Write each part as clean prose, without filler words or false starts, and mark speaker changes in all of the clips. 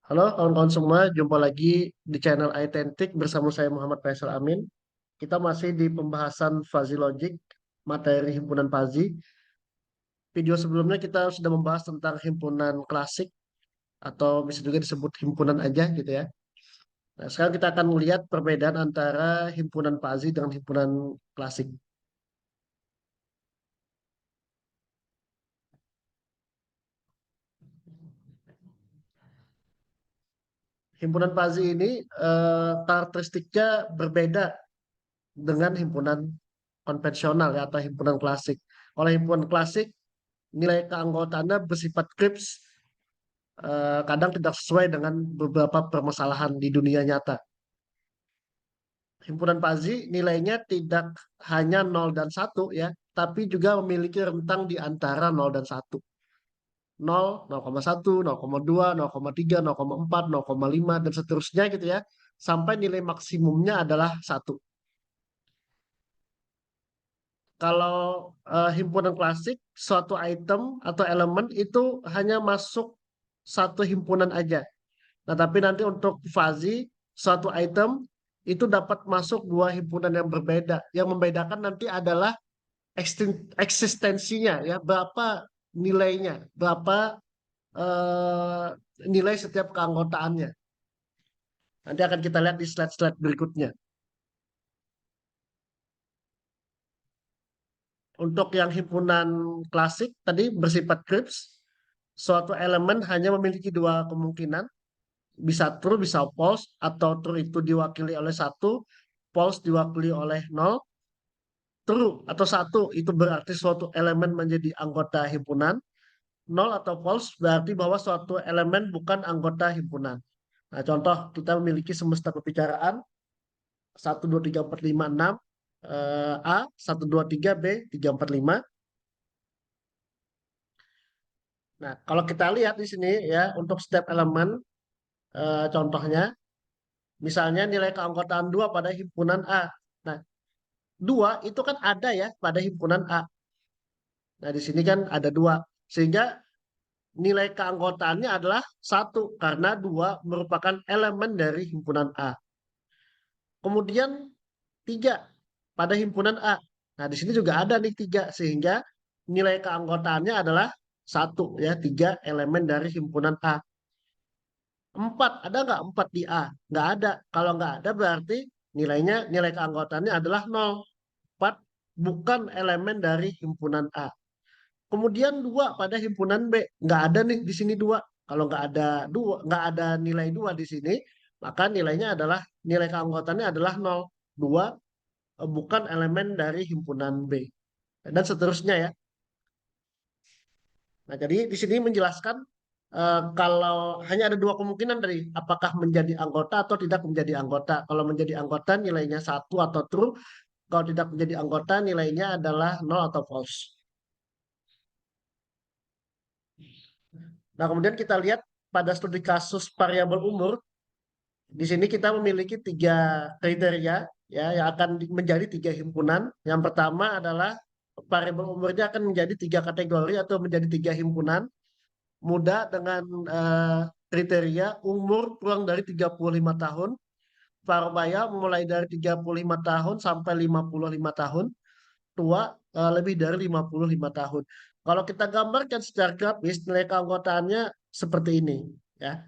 Speaker 1: Halo kawan-kawan semua, jumpa lagi di channel Identik bersama saya Muhammad Faisal Amin. Kita masih di pembahasan fuzzy logic, materi himpunan fuzzy. Video sebelumnya kita sudah membahas tentang himpunan klasik atau bisa juga disebut himpunan aja gitu ya. Nah, sekarang kita akan melihat perbedaan antara himpunan fuzzy dengan himpunan klasik. Himpunan fuzzy ini karakteristiknya berbeda dengan himpunan konvensional ya atau himpunan klasik. Oleh himpunan klasik nilai keanggotaannya bersifat krips, kadang tidak sesuai dengan beberapa permasalahan di dunia nyata. Himpunan Pazi nilainya tidak hanya 0 dan 1 ya, tapi juga memiliki rentang di antara 0 dan 1. 0, 0,1, 0,2, 0,3, 0,4, 0,5 dan seterusnya gitu ya. Sampai nilai maksimumnya adalah 1. Kalau himpunan klasik, suatu item atau elemen itu hanya masuk satu himpunan aja. Nah, tapi nanti untuk fuzzy, suatu item itu dapat masuk dua himpunan yang berbeda. Yang membedakan nanti adalah eksistensinya, ya, berapa nilainya, berapa eh, nilai setiap keanggotaannya. Nanti akan kita lihat di slide-slide berikutnya. Untuk yang himpunan klasik tadi bersifat krips, suatu elemen hanya memiliki dua kemungkinan, bisa true, bisa false, atau true itu diwakili oleh satu, false diwakili oleh nol. True atau satu itu berarti suatu elemen menjadi anggota himpunan. Nol atau false berarti bahwa suatu elemen bukan anggota himpunan. Nah, contoh kita memiliki semesta pembicaraan 1, 2, 3, 4, 5, 6, A, 1, 2, 3, B, 3, 4, 5. Nah, kalau kita lihat di sini ya untuk setiap elemen, contohnya misalnya nilai keanggotaan 2 pada himpunan A. Nah, 2 itu kan ada ya pada himpunan A. Nah, di sini kan ada 2. Sehingga nilai keanggotaannya adalah 1 karena 2 merupakan elemen dari himpunan A. Kemudian 3 pada himpunan A. Nah, di sini juga ada nih 3 sehingga nilai keanggotaannya adalah 1 ya, 3 elemen dari himpunan A. 4 ada nggak 4 di A? Nggak ada. Kalau nggak ada berarti nilai keanggotaannya adalah 0. 4 bukan elemen dari himpunan A. Kemudian 2 pada himpunan B. Nggak ada nih di sini 2. Kalau nggak ada nilai 2 di sini, maka nilainya adalah nilai keanggotaannya adalah 0. 2 bukan elemen dari himpunan B. Dan seterusnya ya. Nah, jadi di sini menjelaskan kalau hanya ada dua kemungkinan dari apakah menjadi anggota atau tidak menjadi anggota. Kalau menjadi anggota nilainya satu atau true, kalau tidak menjadi anggota nilainya adalah nol atau false. Nah, kemudian kita lihat pada studi kasus variabel umur, di sini kita memiliki tiga kriteria ya yang akan menjadi tiga himpunan. Yang pertama adalah variabel umurnya akan menjadi tiga kategori atau menjadi tiga himpunan. Muda dengan kriteria umur kurang dari 35 tahun, Parubaya mulai dari 35 tahun sampai 55 tahun, tua lebih dari 55 tahun. Kalau kita gambarkan secara grafis, nilai keanggotaannya seperti ini, ya.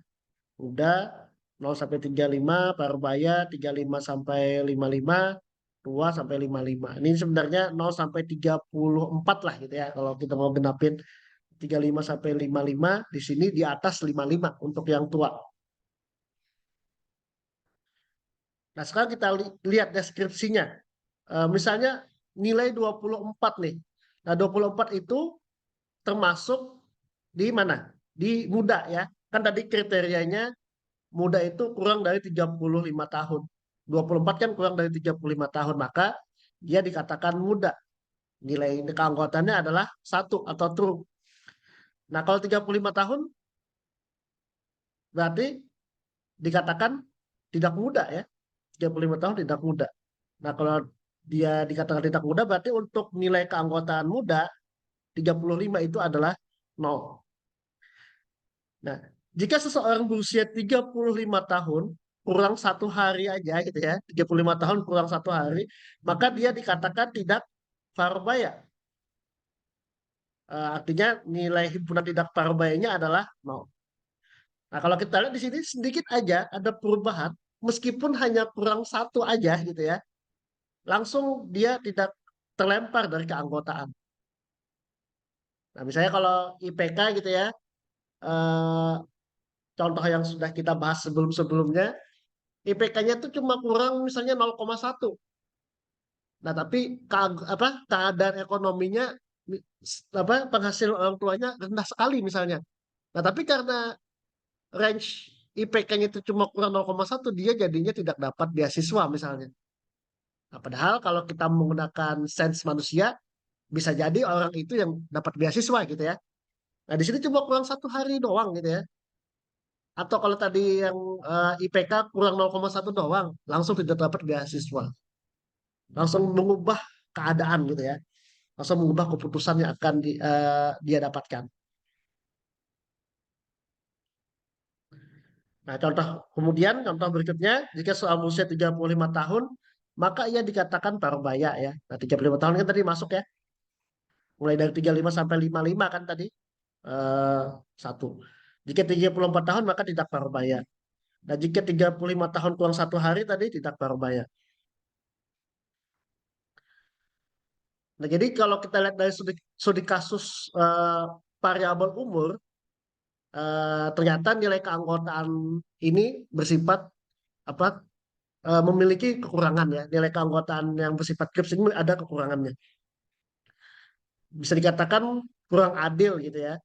Speaker 1: Muda 0 sampai 35, Parubaya 35 sampai 55, tua sampai 55. Ini sebenarnya 0 sampai 34 lah gitu ya kalau kita mau genapin 35 sampai 55, di sini di atas 55 untuk yang tua. Nah, sekarang kita lihat deskripsinya. Misalnya nilai 24 nih. Nah, 24 itu termasuk di mana? Di muda ya. Kan tadi kriterianya muda itu kurang dari 35 tahun. 24 kan kurang dari 35 tahun, maka dia dikatakan muda. Nilai keanggotaannya adalah satu atau true. Nah, kalau 35 tahun berarti dikatakan tidak muda ya. 35 tahun tidak muda. Nah, kalau dia dikatakan tidak muda berarti untuk nilai keanggotaan muda 35 itu adalah nol. Nah, Jika seseorang berusia 35 tahun, kurang 1 hari aja gitu ya, 35 tahun kurang 1 hari, maka dia dikatakan tidak parubaya. Artinya nilai himpunan tidak parubayanya adalah 0. Nah, kalau kita lihat di sini sedikit aja ada perubahan, meskipun hanya kurang 1 aja gitu ya, langsung dia tidak terlempar dari keanggotaan. Nah, misalnya kalau IPK gitu ya, eh, contoh yang sudah kita bahas sebelum-sebelumnya, IPK-nya tuh cuma kurang misalnya 0,1. Nah, tapi keadaan ekonominya penghasilan orang tuanya rendah sekali misalnya. Nah, tapi karena range IPK-nya itu cuma kurang 0,1, dia jadinya tidak dapat beasiswa misalnya. Nah, padahal kalau kita menggunakan sense manusia, bisa jadi orang itu yang dapat beasiswa gitu ya. Nah, di sini cuma kurang 1 hari doang gitu ya. Atau kalau tadi yang IPK kurang 0,1 doang, langsung tidak dapat beasiswa. Langsung mengubah keadaan gitu ya. Langsung mengubah keputusan yang akan dia dapatkan. Nah, contoh berikutnya, jika seorang berusia 35 tahun, maka ia dikatakan parubaya ya. Nah, 35 tahun kan tadi masuk ya. Mulai dari 35 sampai 55 kan tadi. Eh, satu. Jika 34 tahun maka tidak parubaya. Nah, jika 35 tahun kurang 1 hari tadi tidak parubaya. Nah, jadi kalau kita lihat dari studi kasus variabel umur, ternyata nilai keanggotaan ini bersifat apa memiliki kekurangan ya. Nilai keanggotaan yang bersifat KRIPS ini ada kekurangannya. Bisa dikatakan kurang adil gitu ya.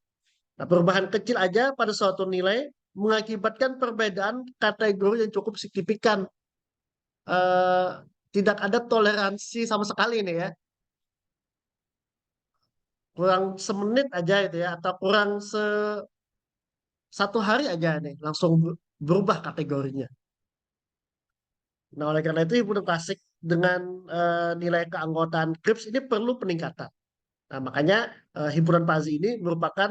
Speaker 1: Nah, perubahan kecil aja pada suatu nilai mengakibatkan perbedaan kategori yang cukup signifikan. Eh, Tidak ada toleransi sama sekali nih ya. Kurang semenit aja itu ya, atau kurang 1 hari aja nih, langsung berubah kategorinya. Nah, oleh karena itu himpunan klasik dengan nilai keanggotaan KRIPS ini perlu peningkatan. Nah, makanya himpunan PASI ini merupakan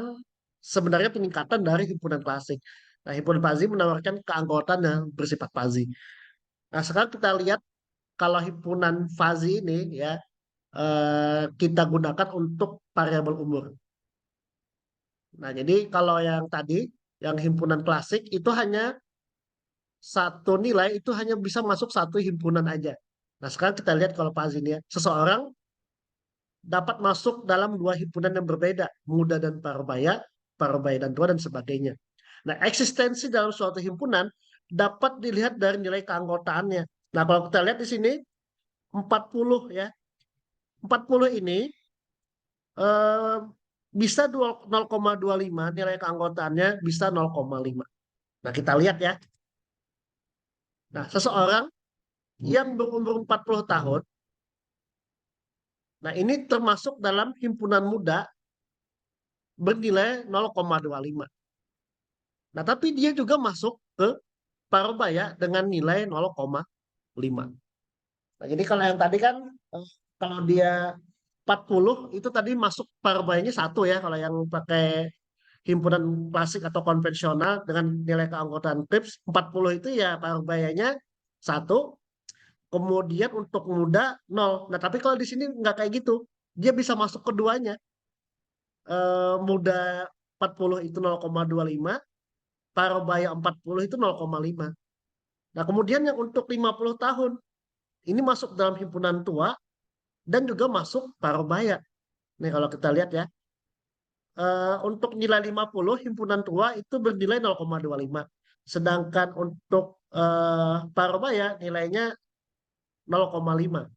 Speaker 1: sebenarnya peningkatan dari himpunan klasik. Nah, himpunan PASI menawarkan keanggotaan yang bersifat PASI. Nah, sekarang kita lihat kalau himpunan FASI ini ya kita gunakan untuk variabel umur. Nah, jadi kalau yang tadi, yang himpunan klasik itu hanya satu nilai itu hanya bisa masuk satu himpunan aja. Nah, sekarang kita lihat kalau PASI ini ya, seseorang dapat masuk dalam dua himpunan yang berbeda, muda dan parubaya dan tua dan sebagainya. Nah, eksistensi dalam suatu himpunan dapat dilihat dari nilai keanggotaannya. Nah, kalau kita lihat di sini 40 ya. 40 ini eh, bisa 0,25, nilai keanggotaannya bisa 0,5. Nah, kita lihat ya. Nah, seseorang yang berumur 40 tahun, nah ini termasuk dalam himpunan muda bernilai 0,25. Nah, tapi dia juga masuk ke Parubaya dengan nilai 0,5. Nah, jadi kalau yang tadi kan kalau dia 40 itu tadi masuk Parubayanya satu ya, kalau yang pakai himpunan klasik atau konvensional dengan nilai keanggotaan PIPS 40 itu ya Parubayanya satu, kemudian untuk muda nol. Nah, tapi kalau di sini nggak kayak gitu. Dia bisa masuk keduanya. Muda 40 itu 0,25, Parubaya 40 itu 0,5. Nah, kemudian yang untuk 50 tahun, ini masuk dalam himpunan tua dan juga masuk Parubaya. Nih kalau kita lihat ya, untuk nilai 50 himpunan tua itu bernilai 0,25. Sedangkan untuk Parubaya nilainya 0,5.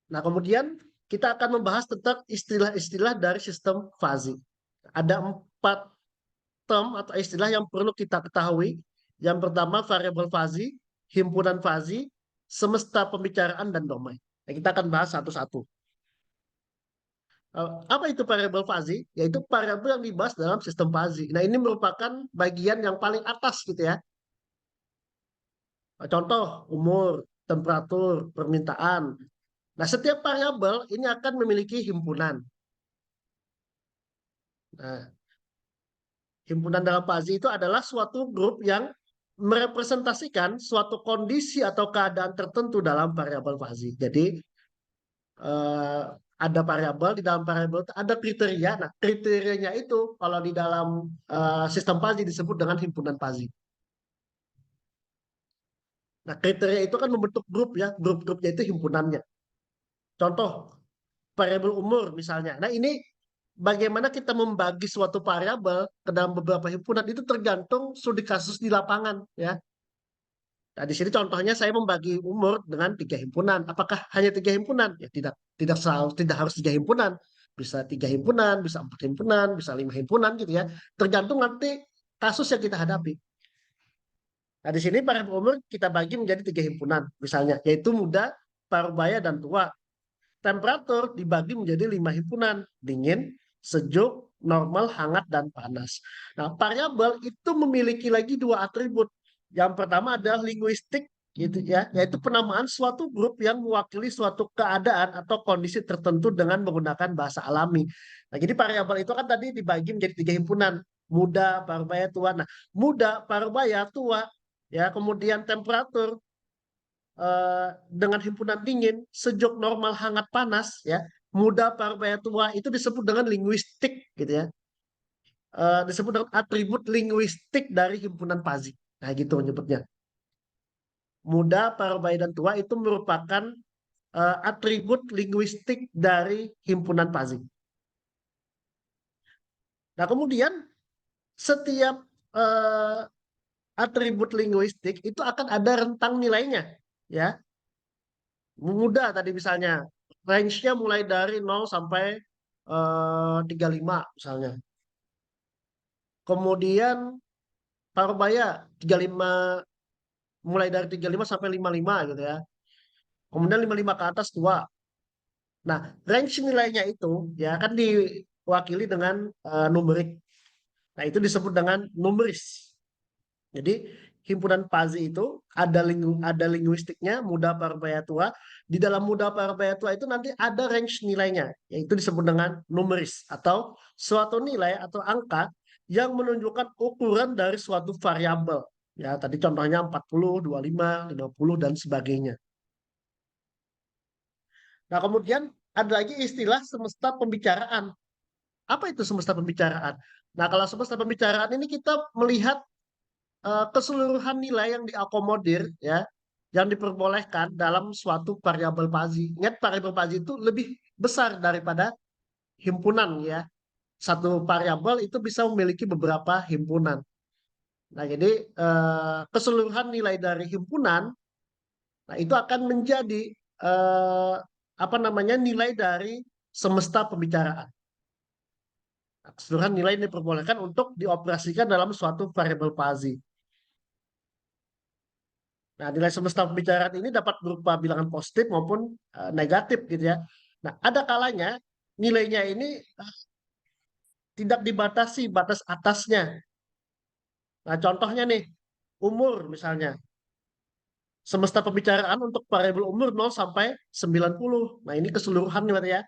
Speaker 1: Nah, kemudian kita akan membahas tentang istilah-istilah dari sistem fazi. Ada 4 term atau istilah yang perlu kita ketahui. Yang pertama variabel fazi, himpunan fazi, semesta pembicaraan, dan domain. Nah, kita akan bahas satu-satu. Apa itu variabel fazi? Yaitu variabel yang dibahas dalam sistem fazi. Nah, ini merupakan bagian yang paling atas gitu ya. Contoh, umur, temperatur, permintaan. Nah, setiap variabel ini akan memiliki himpunan. Nah, himpunan dalam fuzzy itu adalah suatu grup yang merepresentasikan suatu kondisi atau keadaan tertentu dalam variabel fuzzy. Jadi eh, ada variabel, di dalam variabel itu ada kriteria. Nah, kriterianya itu kalau di dalam sistem fuzzy disebut dengan himpunan fuzzy. Nah, kriteria itu kan membentuk grup ya, grup-grupnya itu himpunannya. Contoh, variabel umur misalnya. Nah, ini bagaimana kita membagi suatu variabel ke dalam beberapa himpunan itu tergantung studi kasus di lapangan ya. Nah, di sini contohnya saya membagi umur dengan 3 himpunan. Apakah hanya 3 himpunan? Ya tidak, tidak selalu, tidak harus 3 himpunan. Bisa 3 himpunan, bisa 4 himpunan, bisa 5 himpunan gitu ya. Tergantung nanti kasus yang kita hadapi. Nah, di sini variabel umur kita bagi menjadi 3 himpunan, misalnya, yaitu muda, parubaya, dan tua. Temperatur dibagi menjadi 5 himpunan, dingin, sejuk, normal, hangat, dan panas. Nah, variabel itu memiliki lagi 2 atribut. Yang pertama adalah linguistik, gitu ya, yaitu penamaan suatu grup yang mewakili suatu keadaan atau kondisi tertentu dengan menggunakan bahasa alami. Nah, jadi variabel itu kan tadi dibagi menjadi 3 himpunan, muda, parubaya, tua. Nah, muda, parubaya, tua, ya, kemudian temperatur dengan himpunan dingin, sejuk, normal, hangat, panas, ya, muda, parubaya, tua itu disebut dengan linguistik, gitu ya, disebut dengan atribut linguistik dari himpunan Pazi. Nah, gitu menyebutnya. Muda, parubaya, dan tua itu merupakan atribut linguistik dari himpunan Pazi. Nah, kemudian setiap uh, atribut linguistik itu akan ada rentang nilainya, ya. Muda tadi misalnya, range-nya mulai dari 0 sampai 35 misalnya. Kemudian Parubaya 35, mulai dari 35 sampai 55 gitu ya. Kemudian 55 ke atas tua. Nah, range nilainya itu ya kan diwakili dengan numerik. Nah, itu disebut dengan numeris. Jadi himpunan Pazi itu ada linguistiknya muda parubaya tua. Di dalam muda parubaya tua itu nanti ada range nilainya, yaitu disebut dengan numeris atau suatu nilai atau angka yang menunjukkan ukuran dari suatu variabel. Ya, tadi contohnya 40, 25, 50 dan sebagainya. Nah, kemudian ada lagi istilah semesta pembicaraan. Apa itu semesta pembicaraan? Nah, kalau semesta pembicaraan ini kita melihat keseluruhan nilai yang diakomodir ya, yang diperbolehkan dalam suatu variabel Fuzzy. Ingat variabel Fuzzy itu lebih besar daripada himpunan ya. Satu variabel itu bisa memiliki beberapa himpunan. Nah, jadi keseluruhan nilai dari himpunan, nah itu akan menjadi eh, apa namanya nilai dari semesta pembicaraan. Nah, keseluruhan nilai ini diperbolehkan untuk dioperasikan dalam suatu variabel Fuzzy. Nah, nilai semesta pembicaraan ini dapat berupa bilangan positif maupun negatif gitu ya. Nah, ada kalanya nilainya ini tidak dibatasi batas atasnya. Nah, contohnya nih, umur misalnya. Semesta pembicaraan untuk variabel umur 0 sampai 90. Nah, ini keseluruhan nih berarti ya.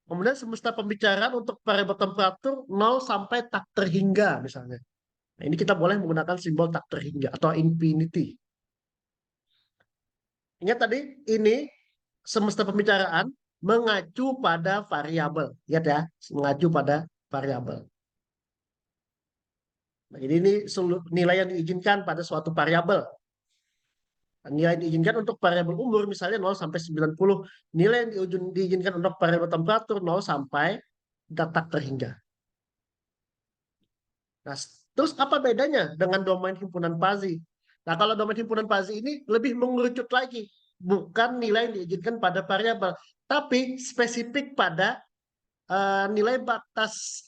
Speaker 1: Kemudian semesta pembicaraan untuk variabel temperatur 0 sampai tak terhingga misalnya. Nah, ini kita boleh menggunakan simbol tak terhingga atau infinity. Ingat tadi, ini semesta pembicaraan mengacu pada variabel. Lihat ya, mengacu pada variabel. Nah, jadi ini nilai yang diizinkan pada suatu variabel. Nilai yang diizinkan untuk variabel umur misalnya 0 sampai 90. Nilai yang diizinkan untuk variabel temperatur 0 sampai tak terhingga. Nah, terus apa bedanya dengan domain himpunan Fuzzy? Nah, kalau domain himpunan Fuzzy ini lebih mengerucut lagi. Bukan nilai yang diizinkan pada variabel, tapi spesifik pada nilai batas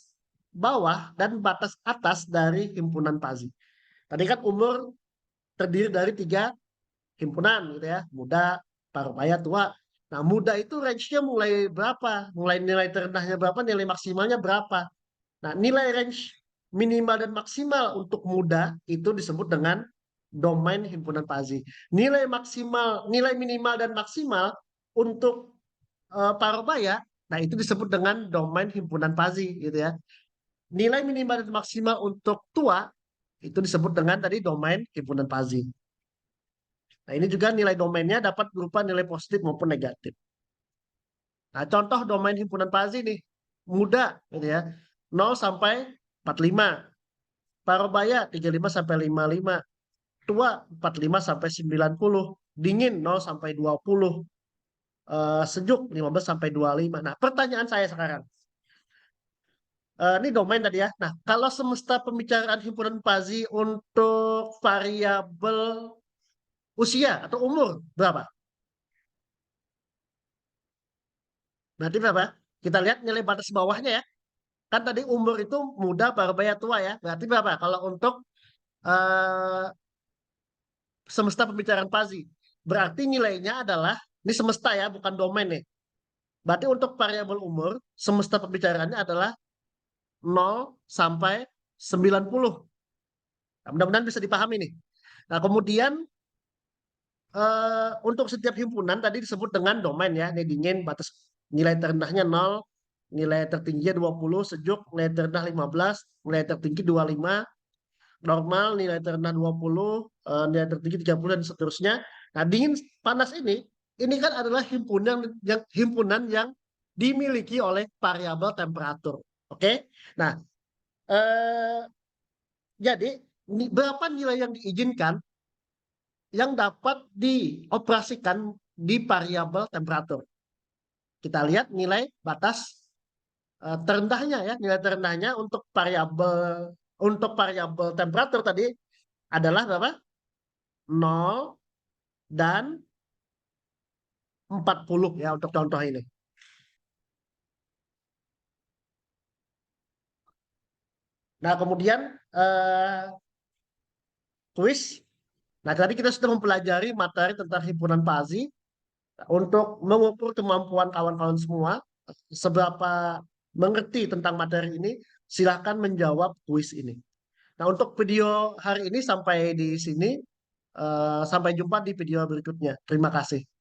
Speaker 1: bawah dan batas atas dari himpunan Fuzzy. Tadi kan umur terdiri dari 3 himpunan gitu ya, muda, parubaya, tua. Nah, muda itu range-nya mulai berapa? Mulai nilai terendahnya berapa, nilai maksimalnya berapa? Nah, nilai range minimal dan maksimal untuk muda itu disebut dengan domain himpunan Fuzzy. Nilai maksimal, nilai minimal dan maksimal untuk parubaya, nah itu disebut dengan domain himpunan Fuzzy gitu ya. nilai minimal dan maksimal untuk tua itu disebut dengan tadi domain himpunan Fuzzy. Nah, ini juga nilai domainnya dapat berupa nilai positif maupun negatif. Nah, contoh domain himpunan Fuzzy nih, muda gitu ya. 0 sampai 45, Parubaya 35 sampai 55, tua 45 sampai 90, dingin 0 sampai 20, sejuk 15 sampai 25. Nah, pertanyaan saya sekarang, ini domain tadi ya. Nah, kalau semesta pembicaraan himpunan Fuzzy untuk variabel usia atau umur berapa? Berarti berapa? Kita lihat nilai batas bawahnya ya. Kan tadi umur itu muda, parubaya, tua ya. Berarti berapa? Kalau untuk eh, semesta pembicaraan Fuzzy. Berarti nilainya adalah, ini semesta ya, bukan domain nih. Berarti untuk variabel umur, semesta pembicaraannya adalah 0 sampai 90. Nah, mudah-mudahan bisa dipahami nih. Nah, kemudian untuk setiap himpunan tadi disebut dengan domain ya. Ini dingin, batas nilai terendahnya 0, nilai tertingginya 20, sejuk, nilai terendah 15, nilai tertinggi 25, normal, nilai terendah 20, nilai tertinggi 30, dan seterusnya. Nah, dingin panas ini kan adalah himpunan yang dimiliki oleh variabel temperatur. Oke? Nah, eh, jadi berapa nilai yang diizinkan yang dapat dioperasikan di variabel temperatur? Kita lihat nilai batas terendahnya ya, nilai terendahnya untuk variabel temperatur tadi adalah berapa? 0 dan 40 ya untuk contoh ini. Nah, kemudian kuis. Nah, tadi kita sudah mempelajari materi tentang himpunan Fuzzy untuk mengukur kemampuan kawan-kawan semua seberapa mengerti tentang materi ini, silahkan menjawab kuis ini. Nah, untuk video hari ini sampai di sini. Sampai jumpa di video berikutnya. Terima kasih.